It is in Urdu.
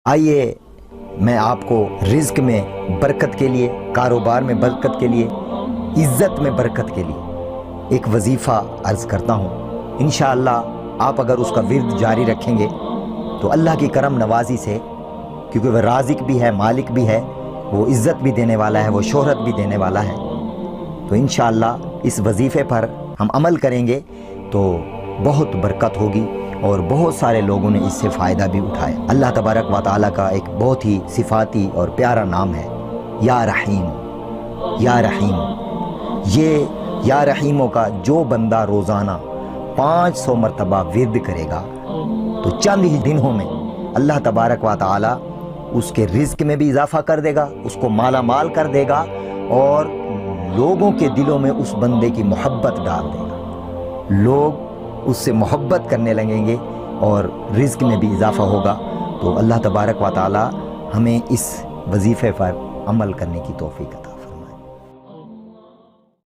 آئیے میں آپ کو رزق میں برکت کے لیے، کاروبار میں برکت کے لیے، عزت میں برکت کے لیے ایک وظیفہ عرض کرتا ہوں۔ انشاءاللہ آپ اگر اس کا ورد جاری رکھیں گے تو اللہ کی کرم نوازی سے، کیونکہ وہ رازق بھی ہے، مالک بھی ہے، وہ عزت بھی دینے والا ہے، وہ شہرت بھی دینے والا ہے، تو انشاءاللہ اس وظیفے پر ہم عمل کریں گے تو بہت برکت ہوگی اور بہت سارے لوگوں نے اس سے فائدہ بھی اٹھایا۔ اللہ تبارک و تعالیٰ کا ایک بہت ہی صفاتی اور پیارا نام ہے یا رحیم، یا رحیم۔ یہ یا رحیموں کا جو بندہ روزانہ 500 مرتبہ ورد کرے گا تو چند ہی دنوں میں اللہ تبارک و تعالیٰ اس کے رزق میں بھی اضافہ کر دے گا، اس کو مالا مال کر دے گا اور لوگوں کے دلوں میں اس بندے کی محبت ڈال دے گا، لوگ اس سے محبت کرنے لگیں گے اور رزق میں بھی اضافہ ہوگا۔ تو اللہ تبارک و تعالی ہمیں اس وظیفے پر عمل کرنے کی توفیق عطا